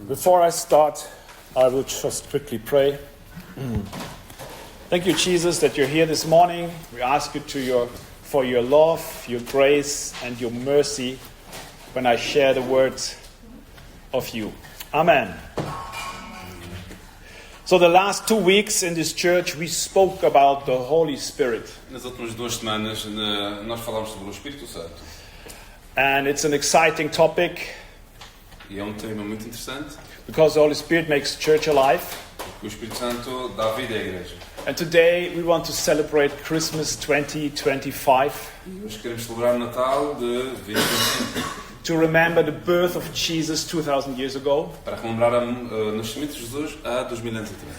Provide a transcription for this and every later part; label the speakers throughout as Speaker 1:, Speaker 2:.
Speaker 1: Before I start, I will just quickly pray. Thank you, Jesus, that you're here this morning. We ask you for your love, your grace, and your mercy when I share the words of you. Amen. So the last 2 weeks in this church, we spoke about the Holy Spirit.
Speaker 2: Nas últimas 2 semanas nós falámos sobre o Espírito Santo.
Speaker 1: And it's an exciting topic.
Speaker 2: E é tema muito interessante.
Speaker 1: Because the Holy Spirit makes church alive.
Speaker 2: Porque o Espírito Santo dá vida à igreja.
Speaker 1: And today we want to celebrate Christmas 2025.
Speaker 2: E hoje queremos celebrar o Natal de 2025.
Speaker 1: To remember the birth of Jesus 2,000 years ago.
Speaker 2: Para relembrar o nascimento de Jesus há 2000 anos atrás.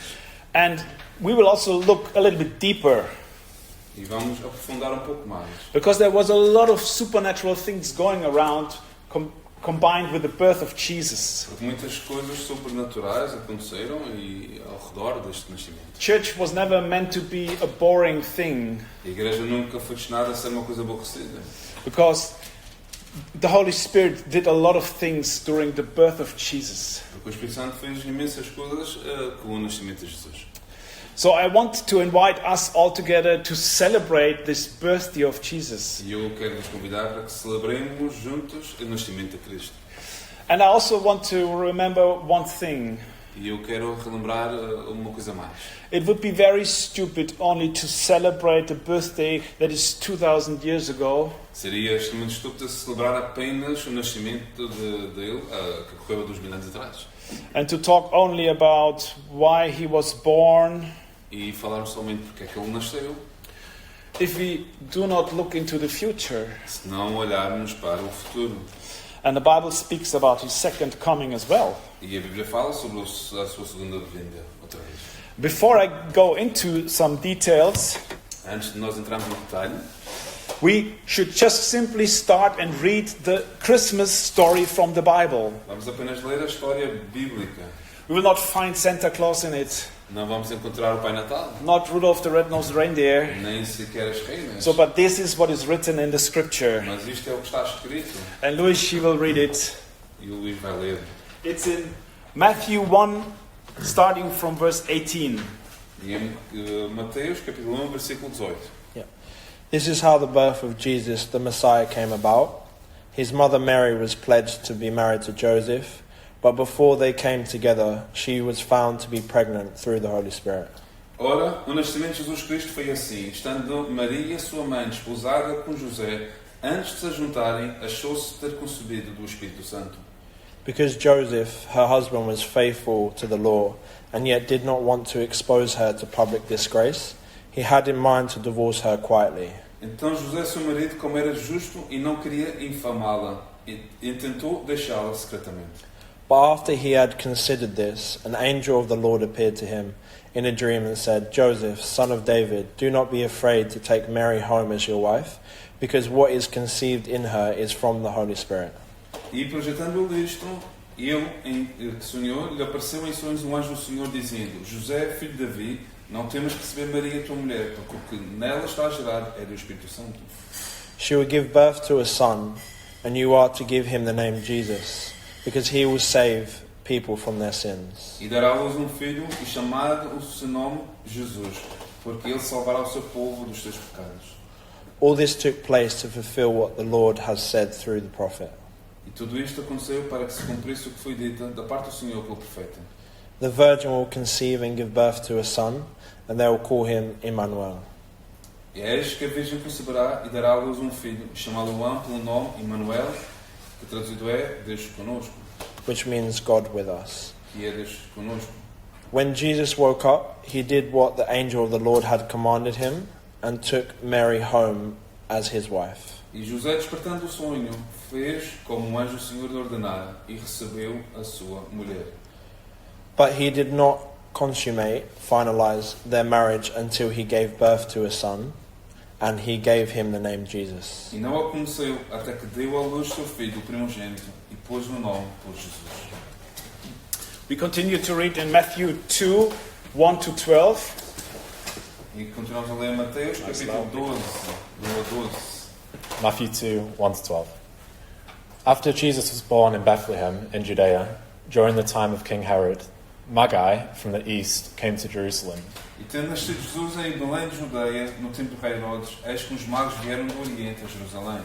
Speaker 1: And we will also look a little bit deeper.
Speaker 2: E vamos aprofundar pouco mais.
Speaker 1: Because there was a lot of supernatural things going around combined with the birth of Jesus.
Speaker 2: Porque muitas coisas sobrenaturais aconteceram e ao redor deste nascimento.
Speaker 1: Church was never meant to be a boring thing.
Speaker 2: A igreja nunca foi destinada a ser uma coisa aborrecida.
Speaker 1: Because the Holy Spirit did a lot of things during the birth of Jesus.
Speaker 2: Porque o Espírito Santo fez imensas coisas com o nascimento de Jesus.
Speaker 1: So I want to invite us all together to celebrate this birthday of Jesus.
Speaker 2: E eu quero vos convidar para que celebremos juntos o nascimento de Cristo.
Speaker 1: And I also want to remember one thing.
Speaker 2: E eu quero relembrar uma coisa mais.
Speaker 1: It would be very stupid only to celebrate a birthday that is 2,000 years ago.
Speaker 2: Seria extremamente estúpido celebrar apenas o nascimento dele, que ocorreu há 2000 anos atrás.
Speaker 1: And to talk only about why he was born.
Speaker 2: E falarmos somente porque é que ele nasceu.
Speaker 1: If we do not look into the future.
Speaker 2: Se não olharmos para o futuro.
Speaker 1: And the Bible speaks about his second coming as well.
Speaker 2: E a Bíblia fala sobre a sua segunda vinda outra vez.
Speaker 1: Before I go into some details,
Speaker 2: antes de nós entrarmos no detalhe,
Speaker 1: we should just simply start and read the Christmas story from the Bible.
Speaker 2: Vamos apenas ler a história bíblica.
Speaker 1: We will not find Santa Claus in it.
Speaker 2: Não vamos encontrar o Pai Natal.
Speaker 1: Not Rudolph the Red-Nosed Reindeer.
Speaker 2: Nem sequer as reinas.
Speaker 1: So, but this is what is written in the scripture.
Speaker 2: Mas isto é o que está escrito.
Speaker 1: And Louis, she will read it.
Speaker 2: E o Luís vai ler.
Speaker 1: It's in Matthew 1, starting from verse 18.
Speaker 2: E em Mateus, capítulo 1, versículo 18.
Speaker 3: Yeah. This is how the birth of Jesus, the Messiah, came about. His mother Mary was pledged to be married to Joseph. But before they came together, she was found to be pregnant through the Holy Spirit.
Speaker 2: Ora, o nascimento de Jesus Cristo foi assim. Estando Maria, sua mãe, desposada com José, antes de se juntarem, achou-se ter concebido do Espírito Santo.
Speaker 3: Because Joseph, her husband, was faithful to the law, and yet did not want to expose her to public disgrace, he had in mind to divorce her quietly.
Speaker 2: Então José, seu marido, como era justo e não queria infamá-la, tentou deixá-la secretamente.
Speaker 3: But after he had considered this, an angel of the Lord appeared to him in a dream and said, Joseph, son of David, do not be afraid to take Mary home as your wife, because what is conceived in her is from the Holy Spirit.
Speaker 2: E projetando isto, ele que sonhou, lhe apareceu em sonhos um anjo do Senhor dizendo, José, filho de Davi, não temas receber Maria, tua mulher, porque o que nela está a gerar é do Espírito Santo.
Speaker 3: She will give birth to a son, and you are to give him the name Jesus, because he will save people from their sins.
Speaker 2: E dará à luz filho, e chamado o seu nome Jesus, porque ele salvará o seu povo dos seus pecados.
Speaker 3: All this took place to fulfill what the Lord has said through the prophet.
Speaker 2: E tudo isto aconteceu para que se cumprisse o que foi dito da parte do Senhor pelo profeta.
Speaker 3: The virgin will conceive and give birth to a son, and they will call him Emmanuel.
Speaker 2: E eis que a Virgem conceberá e dará à luz filho, e chamá-lo-ão pelo nome Emmanuel, que traduzido é Deus conosco.
Speaker 3: Which means God with us.
Speaker 2: Que é Deus conosco.
Speaker 3: When Jesus woke up, he did what the angel of the Lord had commanded him, and took Mary home as his wife.
Speaker 2: E José, despertando o sonho, fez como um anjo do Senhor lhe ordenara, e recebeu a sua mulher.
Speaker 3: But he did not finalize their marriage until he gave birth to a son, and he gave him the name Jesus.
Speaker 2: E não a conheceu até que deu à luz seu filho, o primogênito, e pôs no nome por Jesus.
Speaker 1: We continue to read in Matthew 2, 1 to 12.
Speaker 2: E continuamos a ler em Mateus, capítulo 12, 1 a 12.
Speaker 4: Matthew 2, 1 to 12. After Jesus was born in Bethlehem in Judea, during the time of King Herod, Magi from the east came to Jerusalem.
Speaker 2: E tendo nascido Jesus em Belém de Judeia, no tempo do rei Herodes, eis que os magos vieram do Oriente a Jerusalém.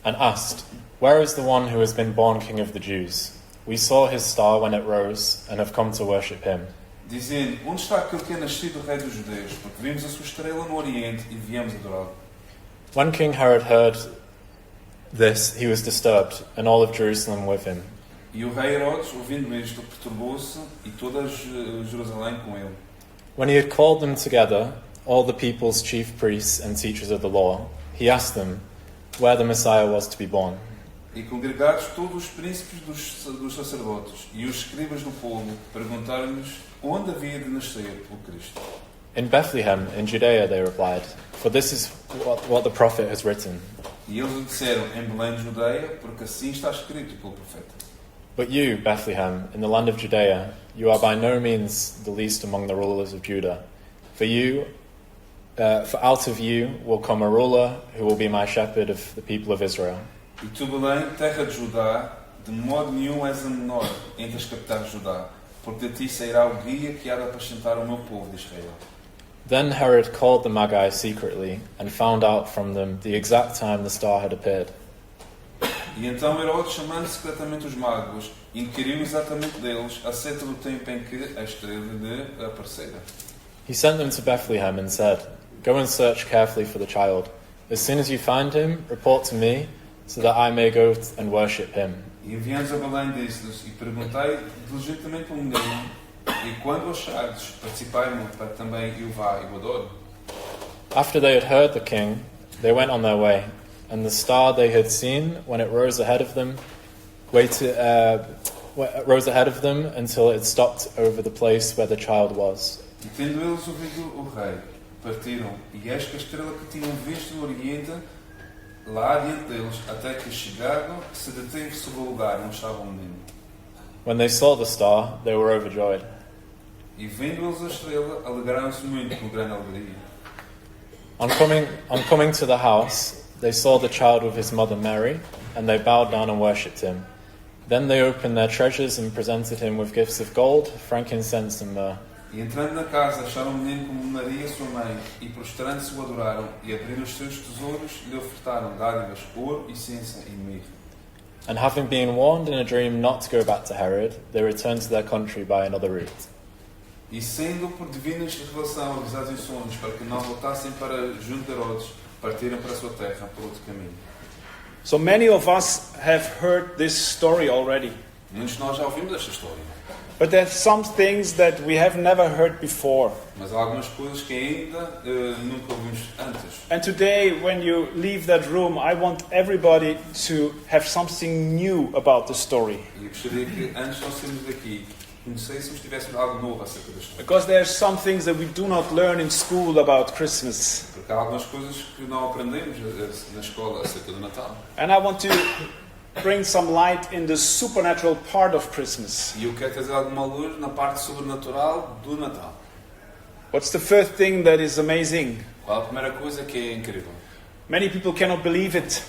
Speaker 4: And asked, "Where is the one who has been born King of the Jews? We saw his star when it rose and have come to worship him."
Speaker 2: Dizendo, onde está aquele que é nascido rei dos judeus? Porque vimos a sua estrela no Oriente e viemos adorá-lo.
Speaker 4: When King Herod heard this, he was disturbed, and all of Jerusalem with him.
Speaker 2: E o rei Herodes, ouvindo isto, perturbou-se e toda Jerusalém com ele.
Speaker 4: When he had called them together, all the people's chief priests and teachers of the law, he asked them where the Messiah was to be born.
Speaker 2: E congregados todos os príncipes dos sacerdotes e os escribas do povo, perguntaram-lhes onde havia de nascer o Cristo.
Speaker 4: In Bethlehem, in Judea, they replied, for this is what the prophet has written.
Speaker 2: E eles lhe disseram, em Belém de Judeia, porque assim está escrito pelo profeta.
Speaker 4: But you, Bethlehem, in the land of Judea, you are by no means the least among the rulers of Judah. For out of you will come a ruler who will be my shepherd of the people of Israel.
Speaker 2: E tu, Belém, terra de Judá, de modo nenhum és a menor entre as capitais de Judá, porque de ti sairá o guia que há de apacentar o meu povo de Israel.
Speaker 4: Then Herod called the Magi secretly and found out from them the exact time the star had appeared.
Speaker 2: E então Herodes, chamando secretamente os magos, inquiriu exatamente deles acerca do tempo em que a estrela lhe aparecera.
Speaker 4: He sent them to Bethlehem and said, "Go and search carefully for the child. As soon as you find him, report to me, so that I may go and worship him."
Speaker 2: E enviando-os a Belém, disse-lhes, e perguntai diligentemente pelo menino, e quando o achardes, participai-me para que também eu vá e o adoro.
Speaker 4: After they had heard the king, they went on their way, and the star they had seen when it rose ahead of them until it stopped over the place where the child was.
Speaker 2: E tendo eles ouvido o rei, partiram, e eis que a estrela que tinham visto no Oriente, lá adiante deles, até que chegado, se deteve sobre o lugar onde estava o menino.
Speaker 4: When they saw the star, they were overjoyed.
Speaker 2: E vendo eles a estrela, alegraram-se muito com grande alegria.
Speaker 4: On coming to the house, they saw the child with his mother Mary, and they bowed down and worshipped him. Then they opened their treasures and presented him with gifts of gold, frankincense and myrrh.
Speaker 2: E entrando na casa, acharam o menino como Maria, sua mãe, e prostrando-se o adoraram, e abrindo os seus tesouros, lhe ofertaram dádivas, ouro, incenso e mirra.
Speaker 4: And having been warned in a dream not to go back to Herod, they returned to their country by another route.
Speaker 2: E sendo por divina revelação avisados em sonhos, para que não voltassem para junto de Herodes, partiram para a sua terra por outro caminho.
Speaker 1: So many of us have heard this story already.
Speaker 2: Muitos de nós já ouvimos esta história,
Speaker 1: But there are some things that we have never heard before.
Speaker 2: mas há algumas coisas que ainda nunca ouvimos antes.
Speaker 1: And today, when you leave that room, I want everybody to have something new about the story.
Speaker 2: E eu gostaria que, antes de nós sairmos daqui, conhecêssemos, tivéssemos algo novo acerca da história.
Speaker 1: Because there are some things that we do not learn in school about Christmas.
Speaker 2: Porque há algumas coisas que não aprendemos na escola acerca do Natal.
Speaker 1: And I want to bring some light in the supernatural part of Christmas.
Speaker 2: E eu quero trazer alguma luz na parte sobrenatural do Natal.
Speaker 1: What's the first thing that is amazing?
Speaker 2: Qual a primeira coisa que é incrível?
Speaker 1: Many people cannot believe it.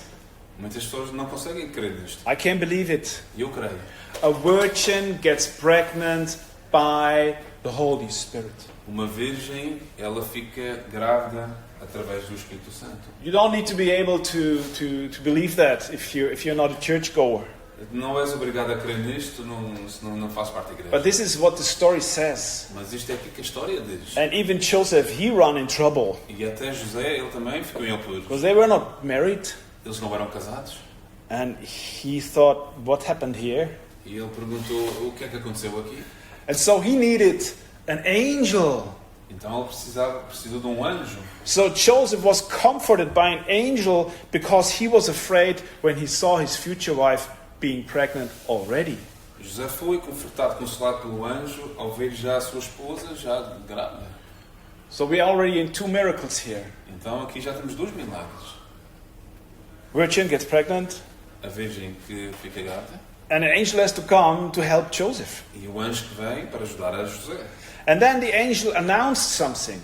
Speaker 2: Muitas pessoas não conseguem crer nisto.
Speaker 1: I can't believe it.
Speaker 2: E eu creio.
Speaker 1: A virgin gets pregnant by the Holy Spirit.
Speaker 2: Uma virgem, ela fica grávida através do Espírito Santo.
Speaker 1: You don't need to be able to believe that if you're not a churchgoer.
Speaker 2: Não és obrigado a crer nisto, senão não faz parte da igreja.
Speaker 1: But this is what the story says.
Speaker 2: Mas isto é aquilo que a história diz.
Speaker 1: And even Joseph, he ran in trouble.
Speaker 2: E até José, ele também ficou em apuros.
Speaker 1: Because they were not married.
Speaker 2: Eles não eram casados.
Speaker 1: And he thought, what happened here?
Speaker 2: E ele perguntou, o que é que aconteceu aqui?
Speaker 1: And so he needed an angel.
Speaker 2: Então ele precisou de um anjo.
Speaker 1: So Joseph was comforted by an angel because he was afraid when he saw his future wife being pregnant already.
Speaker 2: José foi confortado, consolado pelo anjo ao ver já a sua esposa já grávida.
Speaker 1: So we are already in two miracles here.
Speaker 2: Então aqui já temos dois milagres.
Speaker 1: Virgin gets pregnant,
Speaker 2: A virgem que fica grávida
Speaker 1: and an angel has to come to help Joseph.
Speaker 2: e o anjo que vem para ajudar a José.
Speaker 1: And then the angel announced something.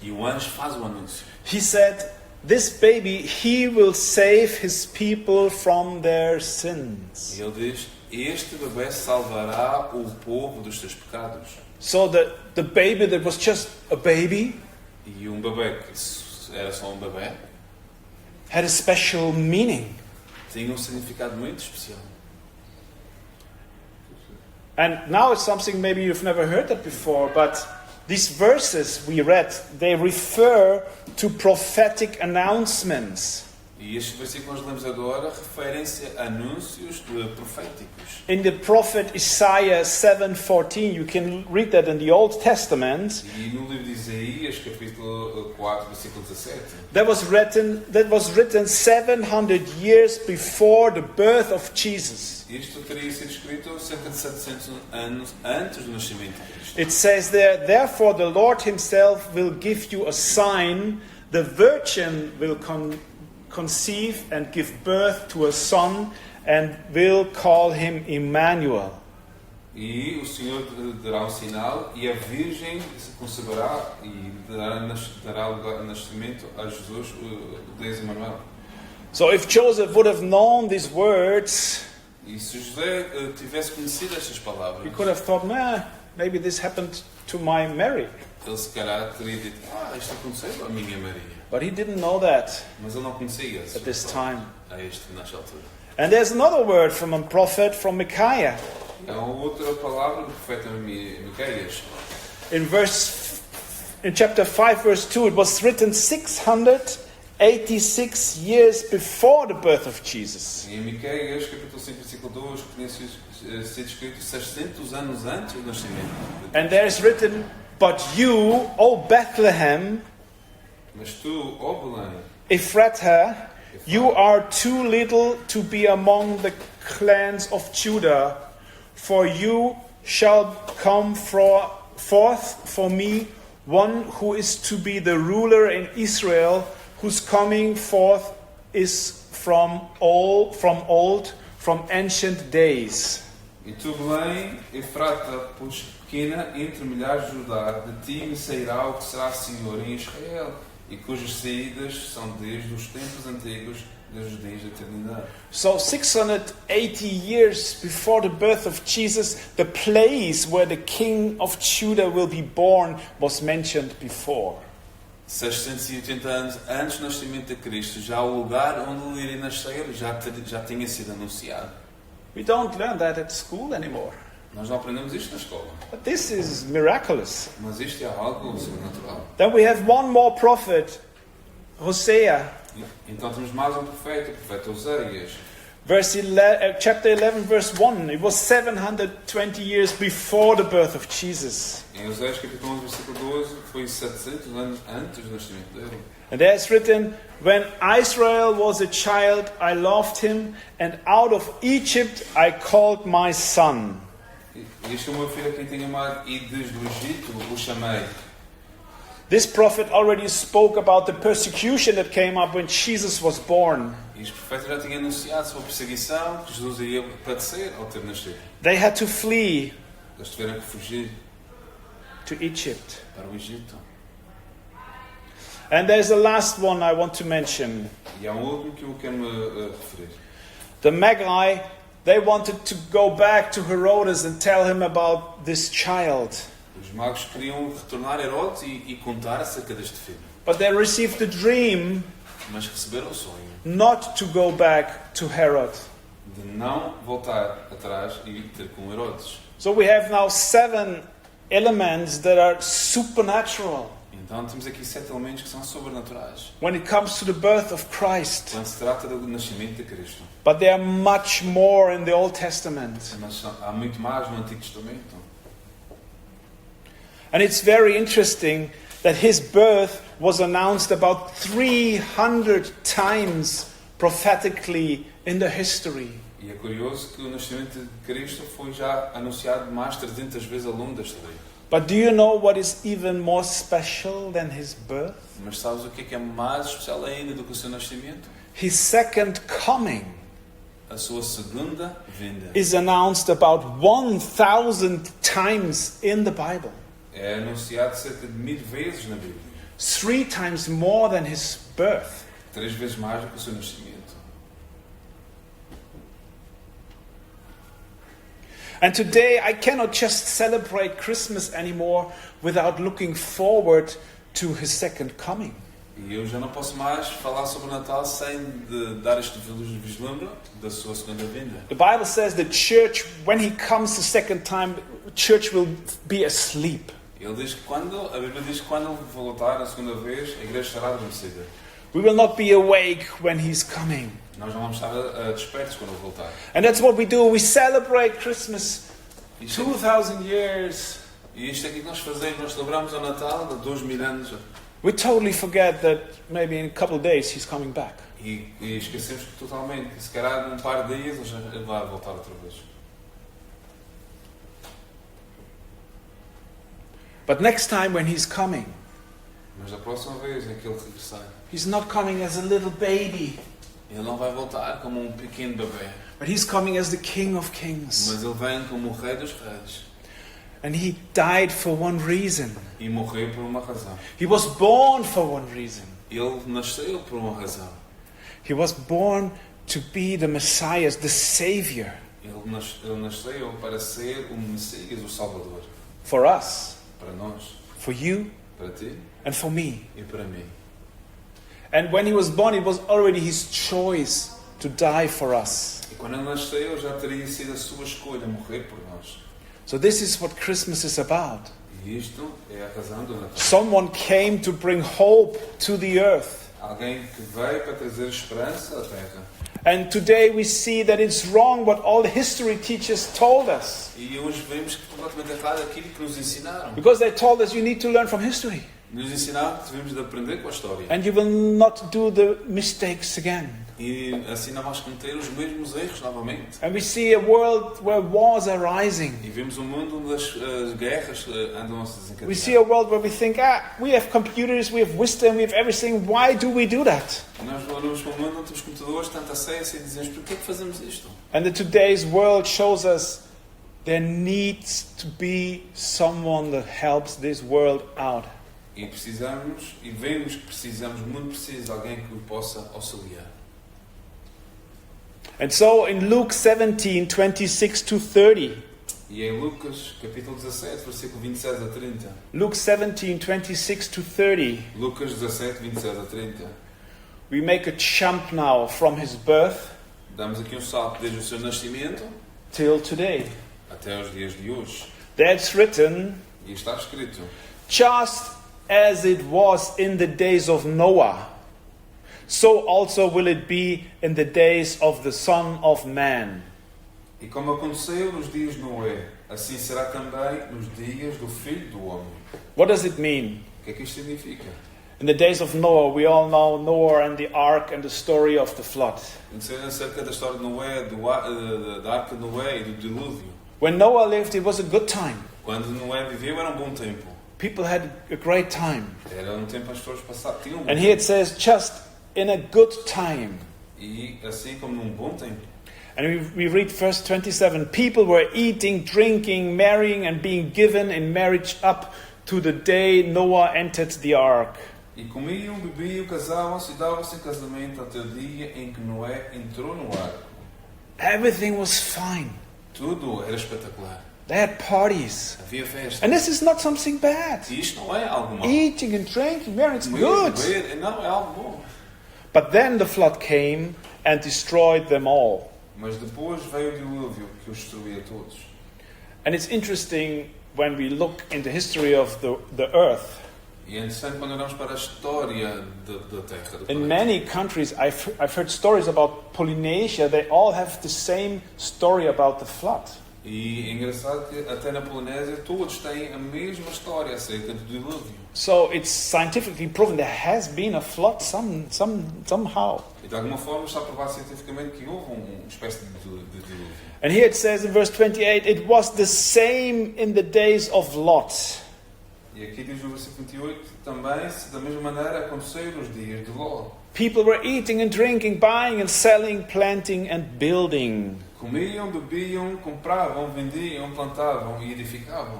Speaker 2: E o anjo faz o anúncio.
Speaker 1: He said, this baby, he will save his people from their sins.
Speaker 2: E ele diz, este bebê salvará o povo dos seus pecados.
Speaker 1: So the baby that was just a baby
Speaker 2: E bebê que era só bebê
Speaker 1: had a special meaning.
Speaker 2: tinha significado muito especial.
Speaker 1: And now it's something maybe you've never heard that before, but these verses we read, they refer to prophetic announcements.
Speaker 2: E estes versículos que nós lemos agora referem-se a anúncios proféticos.
Speaker 1: In the prophet Isaiah 7:14, you can read that in the Old Testament.
Speaker 2: E no livro de Isaías, capítulo 4, versículo 17,
Speaker 1: That was written 700 years before the birth of Jesus.
Speaker 2: isto teria sido escrito cerca de 700 anos antes do nascimento de Cristo.
Speaker 1: It says there, therefore the Lord himself will give you a sign, the virgin will conceive and give birth to a son and will call him Emmanuel.
Speaker 2: E o Senhor dará sinal e a Virgem se conceberá e dará lugar nascimento a Jesus, o Deus Emmanuel.
Speaker 1: So if Joseph would have known these words,
Speaker 2: E se José tivesse conhecido estas palavras,
Speaker 1: he could have thought, maybe this happened to my Mary.
Speaker 2: ele se calhar teria dito, isto aconteceu à minha Maria.
Speaker 1: But he didn't know that
Speaker 2: Mas ele não conhecia
Speaker 1: at this time.
Speaker 2: nesta altura.
Speaker 1: And there's another word from a prophet, from Micaiah.
Speaker 2: Há outra palavra do profeta Miqueias.
Speaker 1: In chapter 5, verse 2, it was written 686 years before the birth of Jesus.
Speaker 2: Em Miqueias, capítulo 5, versículo 2, que tinha sido escrito 600 anos antes do nascimento.
Speaker 1: And there is written, but you, O Bethlehem,
Speaker 2: Mas tu, ó Belém,
Speaker 1: Ephrathah, you are too little to be among the clans of Judah, for you shall come forth for me one who is to be the ruler in Israel, whose coming forth is from ancient days.
Speaker 2: e tu, Belém, Efrata, pois pequena, entre milhares de Judá, de ti me sairá o que será Senhor em Israel, e cujas saídas são desde os tempos antigos, desde os dias da eternidade.
Speaker 1: So 680 years before the birth of Jesus, the place where the king of Judah will be born was mentioned before.
Speaker 2: 680 anos antes do nascimento de Cristo, já o lugar onde ele iria nascer já tinha sido anunciado.
Speaker 1: We don't learn that at school anymore.
Speaker 2: Nós não aprendemos isto na escola,
Speaker 1: But this is miraculous.
Speaker 2: mas isto é algo sobrenatural.
Speaker 1: Then we have one more prophet, Hosea,
Speaker 2: Então temos mais um profeta, o profeta Oséias.
Speaker 1: chapter 11, verse 1. It was 720 years before the birth of Jesus.
Speaker 2: Em Oséias capítulo 11, versículo 12, foi 700 anos antes do nascimento dele.
Speaker 1: And there is written, when Israel was a child, I loved him, and out of Egypt I called my son.
Speaker 2: Este é o meu filho a quem tenho amado, e desde o Egito o chamei.
Speaker 1: This prophet already spoke about the persecution that came up when Jesus was born.
Speaker 2: E este profeta já tinha anunciado sobre a perseguição que Jesus iria padecer ao ter nascido.
Speaker 1: They had to flee
Speaker 2: Eles tiveram que fugir
Speaker 1: to Egypt.
Speaker 2: para o Egito.
Speaker 1: And there's the last one I want to mention.
Speaker 2: E há último que eu quero me referir.
Speaker 1: The Magi, they wanted to go back to Herodes and tell him about this child.
Speaker 2: Os magos queriam retornar a Herodes e contar acerca deste filho.
Speaker 1: But they received a dream
Speaker 2: Mas receberam o sonho
Speaker 1: not to go back to Herod.
Speaker 2: de não voltar atrás e ter com Herodes.
Speaker 1: So we have now 7 elements that are supernatural
Speaker 2: Então temos aqui 7 elementos que são sobrenaturais.
Speaker 1: when it comes to the birth of Christ.
Speaker 2: Quando se trata do nascimento de Cristo.
Speaker 1: But there are much more in the Old Testament.
Speaker 2: Mas há muito mais no Antigo Testamento.
Speaker 1: And it's very interesting that his birth was announced about 300 times prophetically in the history.
Speaker 2: E é curioso que o nascimento de Cristo foi já anunciado mais de 300 vezes ao longo da história.
Speaker 1: But do you know what is even more special than his birth?
Speaker 2: Mas sabes o que é mais especial ainda do que o seu nascimento?
Speaker 1: His second coming
Speaker 2: A sua segunda vinda.
Speaker 1: is announced about 1,000 times in the Bible.
Speaker 2: É anunciado cerca de 1000 vezes na Bíblia.
Speaker 1: 3 times more than his birth.
Speaker 2: 3 vezes mais do que o seu nascimento.
Speaker 1: And today I cannot just celebrate Christmas anymore without looking forward to his second coming.
Speaker 2: E eu já não posso mais falar sobre o Natal sem dar este vislumbre da sua segunda vinda.
Speaker 1: The Bible says the church, when he comes the second time, church will be asleep.
Speaker 2: Ele diz que a Bíblia diz que quando ele voltar a segunda vez, a igreja estará adormecida.
Speaker 1: We will not be awake when he's coming.
Speaker 2: Nós não vamos estar despertos quando ele voltar.
Speaker 1: And that's what we do. We celebrate Christmas
Speaker 2: Isto,
Speaker 1: 2,000 years.
Speaker 2: e isto é que nós fazemos, nós celebramos o Natal de 2000 anos
Speaker 1: We totally forget that maybe in a couple of days he's coming back.
Speaker 2: e esquecemos totalmente que se calhar num par de dias ele vai voltar outra vez.
Speaker 1: But next time when he's coming,
Speaker 2: Mas da próxima vez em que ele regressar,
Speaker 1: he's not coming as a little baby,
Speaker 2: ele não vai voltar como um pequeno bebê,
Speaker 1: but he's coming as the King of Kings.
Speaker 2: mas ele vem como o Rei dos Reis
Speaker 1: And he died for one reason.
Speaker 2: e morreu por uma razão.
Speaker 1: He was born for one reason.
Speaker 2: Ele nasceu por uma razão.
Speaker 1: He was born to be the Messiah, the Savior
Speaker 2: Ele nasceu para ser o Messias, o Salvador,
Speaker 1: for us,
Speaker 2: para nós,
Speaker 1: for you,
Speaker 2: para ti
Speaker 1: and for me.
Speaker 2: e para mim.
Speaker 1: And when he was born, it was already his choice to die for us.
Speaker 2: E quando ele nasceu, já teria sido a sua escolha morrer por nós.
Speaker 1: So this is what Christmas is about.
Speaker 2: E isto é a razão do Natal.
Speaker 1: Someone came to bring hope to the earth.
Speaker 2: Alguém que veio para trazer esperança à Terra.
Speaker 1: And today we see that it's wrong what all the history teachers told us.
Speaker 2: E hoje vemos que completamente errado aquilo que nos ensinaram.
Speaker 1: Because they told us you need to learn from history.
Speaker 2: Nos ensinaram que devemos de aprender com a história.
Speaker 1: And you will not do the mistakes again.
Speaker 2: E assim não vamos cometer os mesmos erros novamente.
Speaker 1: And we see a world where wars are rising.
Speaker 2: E vemos um mundo onde as guerras andam a se
Speaker 1: We see a
Speaker 2: desencadear.
Speaker 1: world where we think, we have computers, we have wisdom, we have everything. Why do we do that?
Speaker 2: E nós olhamos para um mundo onde temos computadores, tanta acesso e dizemos, por que é que fazemos isto?
Speaker 1: And today's world shows us there needs to be someone that helps this world out.
Speaker 2: E precisamos, e vemos que precisamos, o mundo precisa de alguém que o possa auxiliar.
Speaker 1: And so in Luke 17:26 to 30,
Speaker 2: E em Lucas, capítulo 17, versículo 26 a 30.
Speaker 1: Luke 17:26 to 30,
Speaker 2: Lucas 17, 26 a 30.
Speaker 1: we make a jump now from his birth
Speaker 2: Damos aqui um salto desde o seu nascimento
Speaker 1: till today.
Speaker 2: até os dias de hoje.
Speaker 1: That's written
Speaker 2: E está escrito:
Speaker 1: just as it was in the days of Noah, so also will it be in the days of the Son of Man.
Speaker 2: E como aconteceu nos dias de Noé, assim será também nos dias do Filho do Homem.
Speaker 1: What does it mean?
Speaker 2: O que é que isto significa?
Speaker 1: In the days of Noah, we all know Noah and the ark and the story of the flood.
Speaker 2: Conhecendo acerca da história de Noé, da arca de Noé e do dilúvio.
Speaker 1: When Noah lived, it was a good time.
Speaker 2: Quando Noé viveu era um bom tempo.
Speaker 1: People had a great time.
Speaker 2: Era um tempo as pessoas passavam, tinham um bom
Speaker 1: And here it
Speaker 2: tempo.
Speaker 1: says, just in a good time.
Speaker 2: E assim como num bom tempo.
Speaker 1: And we read verse 27. People were eating, drinking, marrying, and being given in marriage up to the day Noah entered the ark.
Speaker 2: E comiam, bebiam, casavam-se e davam-se em casamento até o dia em que Noé entrou no arco.
Speaker 1: Everything was fine.
Speaker 2: Tudo era espetacular.
Speaker 1: They had parties.
Speaker 2: Havia festa.
Speaker 1: And this is not something bad.
Speaker 2: E isto não é algo mau.
Speaker 1: Eating and drinking, marrying, it's
Speaker 2: Comer,
Speaker 1: good.
Speaker 2: beber, não é algo bom.
Speaker 1: But then the flood came and destroyed them all.
Speaker 2: Mas depois veio o dilúvio que os destruía todos.
Speaker 1: And it's interesting when we look in the history of the earth.
Speaker 2: E é interessante quando olhamos para a história da Terra. Do
Speaker 1: In
Speaker 2: planeta.
Speaker 1: many countries, I've heard stories about Polynesia. They all have the same story about the flood.
Speaker 2: E é engraçado que até na Polinésia todos têm a mesma história acerca do dilúvio.
Speaker 1: So it's scientifically proven there has been a flood somehow.
Speaker 2: E de alguma forma está provado cientificamente que houve uma espécie de dilúvio.
Speaker 1: And here it says in verse 28, it was the same in the days of Lot.
Speaker 2: E aqui diz no versículo 28, também da mesma maneira aconteceu nos dias de Ló.
Speaker 1: People were eating and drinking, buying and selling, planting and building.
Speaker 2: Comiam, bebiam, compravam, vendiam, plantavam e edificavam.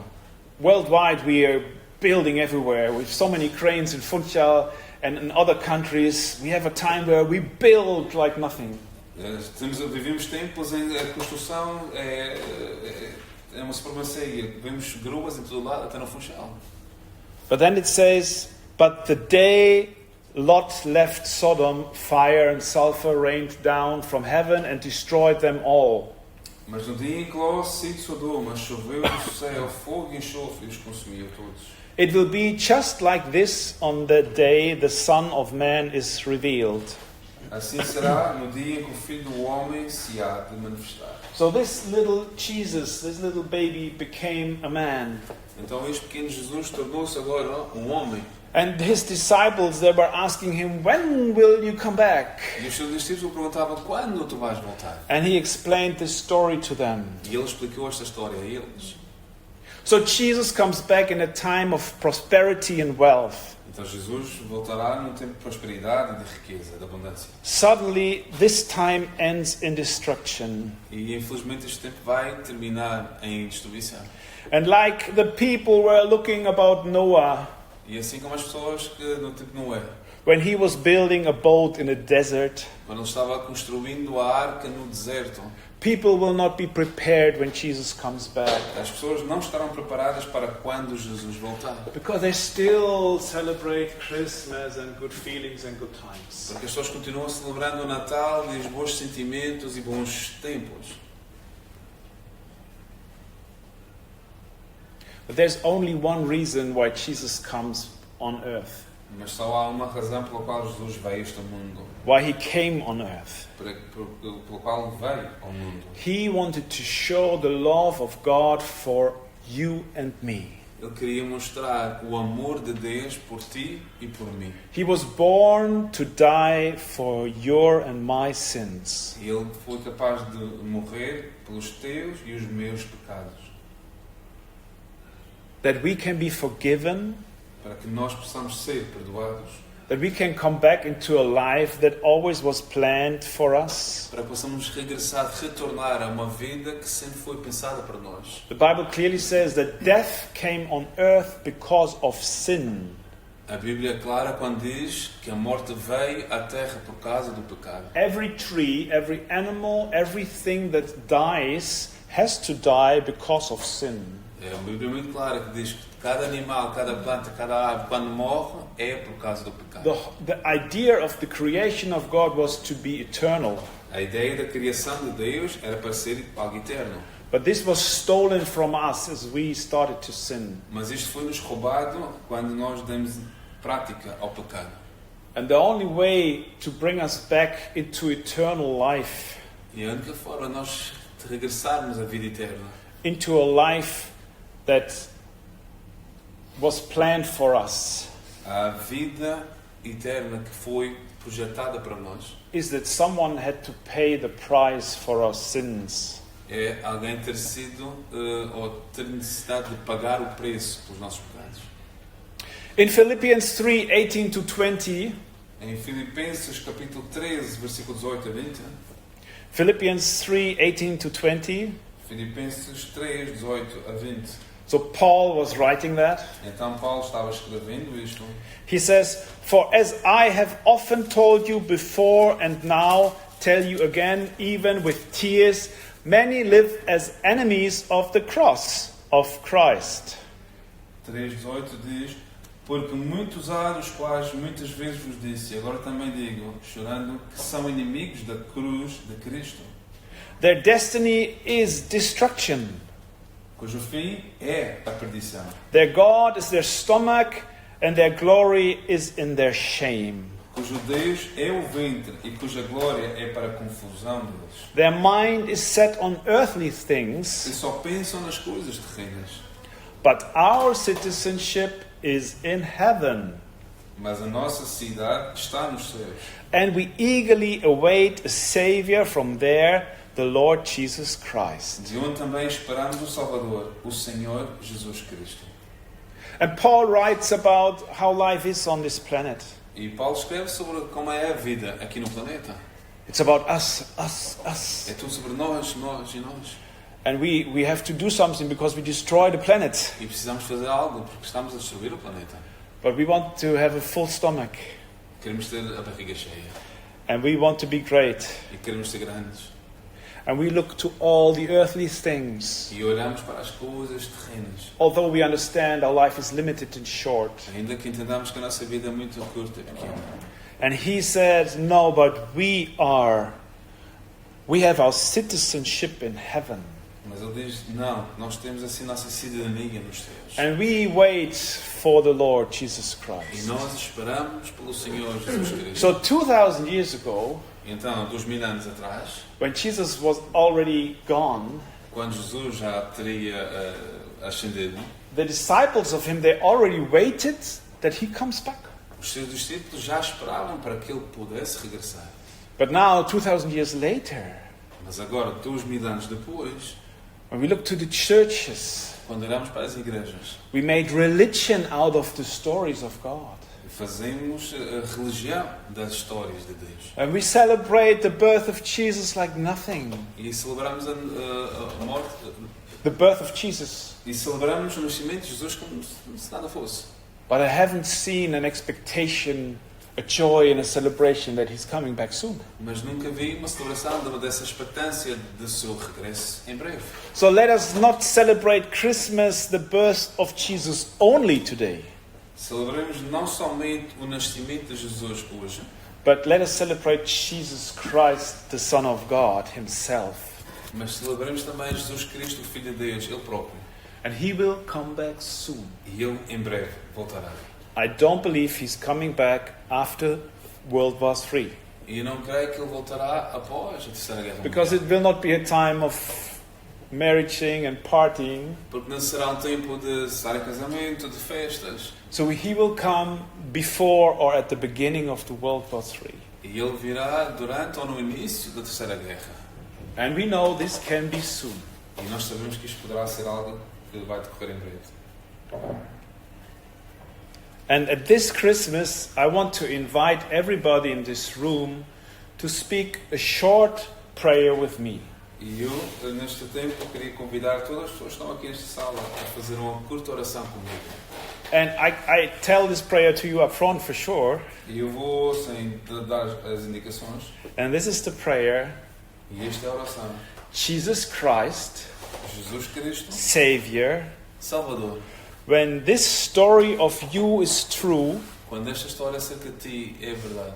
Speaker 1: Worldwide we are building everywhere. With so many cranes in Funchal and in other countries, we have a time where we build like nothing.
Speaker 2: Vivemos tempos em que a construção uma supremacia. Vemos gruas em todo lado, até no Funchal.
Speaker 1: But then it says, but the day Lot left Sodom, fire and sulfur rained down from heaven and destroyed them all.
Speaker 2: Mas no dia em que Ló saiu de Sodoma, choveu do céu fogo e enxofre e os consumiu todos.
Speaker 1: It will be just like this on the day the Son of Man is revealed.
Speaker 2: Assim será no dia em que o Filho do Homem se há de manifestar.
Speaker 1: So this little Jesus, this little baby became a man.
Speaker 2: Então este pequeno Jesus tornou-se agora um homem.
Speaker 1: And his disciples, they were asking him, when will you come back?
Speaker 2: E os seus discípulos o perguntavam, quando tu vais voltar?
Speaker 1: And he explained this story to them.
Speaker 2: E ele explicou esta história a eles.
Speaker 1: So Jesus comes back in a time of prosperity and wealth.
Speaker 2: Então Jesus voltará num tempo de prosperidade e de riqueza, de abundância.
Speaker 1: Suddenly, this time ends in destruction.
Speaker 2: E infelizmente este tempo vai terminar em destruição.
Speaker 1: And like the people were looking about Noah,
Speaker 2: E assim como as pessoas que no tempo de Noé,
Speaker 1: when he was building a boat in a desert,
Speaker 2: quando ele estava construindo a arca no deserto,
Speaker 1: people will not be prepared when Jesus comes back.
Speaker 2: as pessoas não estarão preparadas para quando Jesus voltar.
Speaker 1: Because they still celebrate Christmas and good feelings and good times.
Speaker 2: Porque as pessoas continuam celebrando o Natal e os bons sentimentos e bons tempos.
Speaker 1: But there's only one reason why Jesus comes on earth.
Speaker 2: Mas só há uma razão pela qual Jesus veio a este mundo.
Speaker 1: Why he came on earth.
Speaker 2: Pela qual veio ao mundo.
Speaker 1: He wanted to show the love of God for you and me.
Speaker 2: Ele queria mostrar o amor de Deus por ti e por mim.
Speaker 1: He was born to die for your and my sins.
Speaker 2: E ele foi capaz de morrer pelos teus e os meus pecados.
Speaker 1: That we can be forgiven.
Speaker 2: Para que nós possamos ser perdoados.
Speaker 1: That we can come back into a life that always was planned for us.
Speaker 2: Para que possamos retornar a uma vida que sempre foi pensada para nós.
Speaker 1: The Bible clearly says that death came on earth because of sin.
Speaker 2: A Bíblia é clara quando diz que a morte veio à terra por causa do pecado.
Speaker 1: Every tree, every animal, everything that dies has to die because of sin.
Speaker 2: É uma Bíblia muito clara que diz que cada animal, cada planta, cada ave, quando morre, é por causa do pecado.
Speaker 1: The idea of the creation of God was to be eternal.
Speaker 2: A ideia da criação de Deus era para ser algo eterno.
Speaker 1: But this was stolen from us as we started to sin.
Speaker 2: Mas isto foi-nos roubado quando nós demos prática ao pecado.
Speaker 1: And the only way to bring us back into eternal life,
Speaker 2: E a única forma de nós regressarmos à vida eterna,
Speaker 1: into a life that was planned for us,
Speaker 2: a vida eterna que foi projetada para nós,
Speaker 1: is that someone had to pay the price for our sins.
Speaker 2: é alguém ter sido ou ter necessidade de pagar o preço pelos nossos pecados.
Speaker 1: In Philippians 3:18-20,
Speaker 2: Em Filipenses capítulo 13, versículo 18 a 20,
Speaker 1: Philippians 3:18-20.
Speaker 2: Filipenses 3, 18 a 20.
Speaker 1: So Paul was writing that.
Speaker 2: Então Paulo estava escrevendo isto.
Speaker 1: He says, "For as I have often told you before and now tell you again, even with tears, many live as enemies of the cross of Christ."
Speaker 2: 3:18 diz: Porque muitos há dos quais muitas vezes vos disse, e agora também digo, chorando, que são inimigos da cruz de Cristo,
Speaker 1: Their destiny is destruction.
Speaker 2: cujo fim é a perdição.
Speaker 1: Their God is their stomach, and their glory is in their shame.
Speaker 2: Cujo Deus é o ventre e cuja glória é para a confusão deles.
Speaker 1: Their mind is set on earthly
Speaker 2: E
Speaker 1: things,
Speaker 2: só pensam nas coisas terrenas.
Speaker 1: but our citizenship is in heaven,
Speaker 2: Mas a nossa cidade está nos céus.
Speaker 1: and we eagerly await a Savior from there, the Lord Jesus Christ.
Speaker 2: De onde também esperamos o Salvador, o Senhor Jesus Cristo.
Speaker 1: And Paul writes about how life is on this planet.
Speaker 2: E Paulo escreve sobre como é a vida aqui no planeta.
Speaker 1: It's about us, us, us.
Speaker 2: É tudo sobre nós, nós e nós.
Speaker 1: And we have to do something because we destroy the planet.
Speaker 2: E precisamos fazer algo porque estamos a destruir o planeta.
Speaker 1: But we want to have a full stomach.
Speaker 2: Queremos ter a barriga cheia.
Speaker 1: And we want to be great.
Speaker 2: E queremos ser grandes.
Speaker 1: And we look to all the earthly things.
Speaker 2: E olhamos para as coisas terrenas.
Speaker 1: Although we understand our life is limited and short.
Speaker 2: Ainda que entendamos que a nossa vida é muito curta e pequena.
Speaker 1: And he said, no, but we have our citizenship in heaven.
Speaker 2: Mas ele diz, não, nós temos assim nossa cidadania nos céus.
Speaker 1: And we wait for the Lord Jesus
Speaker 2: E
Speaker 1: Christ.
Speaker 2: nós esperamos pelo Senhor Jesus Cristo.
Speaker 1: So 2,000 years ago,
Speaker 2: Então, 2000 anos atrás,
Speaker 1: when Jesus was already gone,
Speaker 2: quando Jesus já teria ascendido,
Speaker 1: the disciples of him, they already waited that he comes back.
Speaker 2: os seus discípulos já esperavam para que ele pudesse regressar.
Speaker 1: But now, 2,000 years later,
Speaker 2: Mas agora, 2000 anos depois,
Speaker 1: when we look to the churches,
Speaker 2: quando olhamos para as igrejas,
Speaker 1: we made religion out of the stories of God.
Speaker 2: fazemos a religião das histórias de Deus.
Speaker 1: And we celebrate the birth of Jesus like nothing.
Speaker 2: E celebramos a morte,
Speaker 1: The birth of Jesus.
Speaker 2: e celebramos o nascimento de Jesus como se nada fosse.
Speaker 1: But I haven't seen an expectation, a joy and a celebration that he's coming back soon.
Speaker 2: Mas nunca vi uma celebração dessa expectância do seu regresso em breve.
Speaker 1: So let us not celebrate Christmas, the birth of Jesus, only today.
Speaker 2: Celebremos não somente o nascimento de Jesus hoje,
Speaker 1: But let us celebrate Jesus Christ, the Son of God himself.
Speaker 2: mas celebremos também Jesus Cristo, o Filho de Deus, Ele próprio.
Speaker 1: And he will come back soon.
Speaker 2: E Ele em breve voltará.
Speaker 1: I don't believe he's coming back after World War III.
Speaker 2: E eu não creio que Ele voltará após a Terceira Guerra
Speaker 1: Because
Speaker 2: Mundial.
Speaker 1: it will not be a time of marrying and partying.
Speaker 2: Porque não será um tempo de estar em casamento, de festas.
Speaker 1: So he will come before or at the beginning of the World War III.
Speaker 2: E Ele virá durante ou no início da Terceira Guerra.
Speaker 1: And we know this can be soon.
Speaker 2: E nós sabemos que isto poderá ser algo que vai decorrer em breve.
Speaker 1: And at this Christmas, I want to invite everybody in this room to speak a short prayer with me.
Speaker 2: E eu, neste tempo, queria convidar todas as pessoas que estão aqui nesta sala a fazer uma curta oração comigo.
Speaker 1: And I tell this prayer to you up front for sure.
Speaker 2: E eu vou, sem dar as indicações,
Speaker 1: And this is the prayer.
Speaker 2: e esta é a oração.
Speaker 1: Jesus Christ,
Speaker 2: Jesus Cristo,
Speaker 1: Savior,
Speaker 2: Salvador,
Speaker 1: when this story of you is true,
Speaker 2: quando esta história acerca de ti é verdade,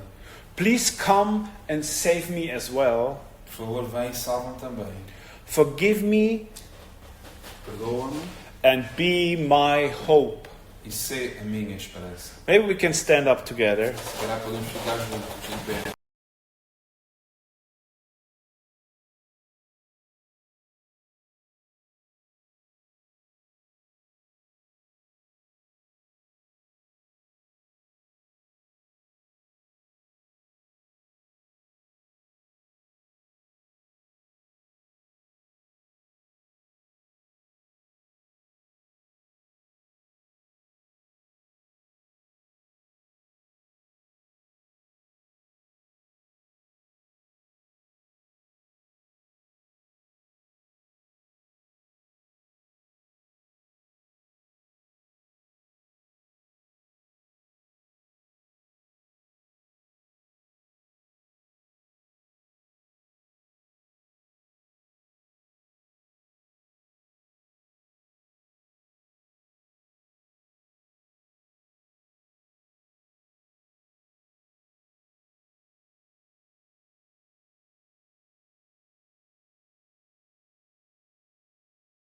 Speaker 1: please come and save me as well.
Speaker 2: por favor, vem e salva-me também.
Speaker 1: Forgive me
Speaker 2: Perdoa-me
Speaker 1: and be my hope.
Speaker 2: e sê a minha esperança.
Speaker 1: Maybe we can stand up together.
Speaker 2: Se calhar podemos ficar juntos em pé.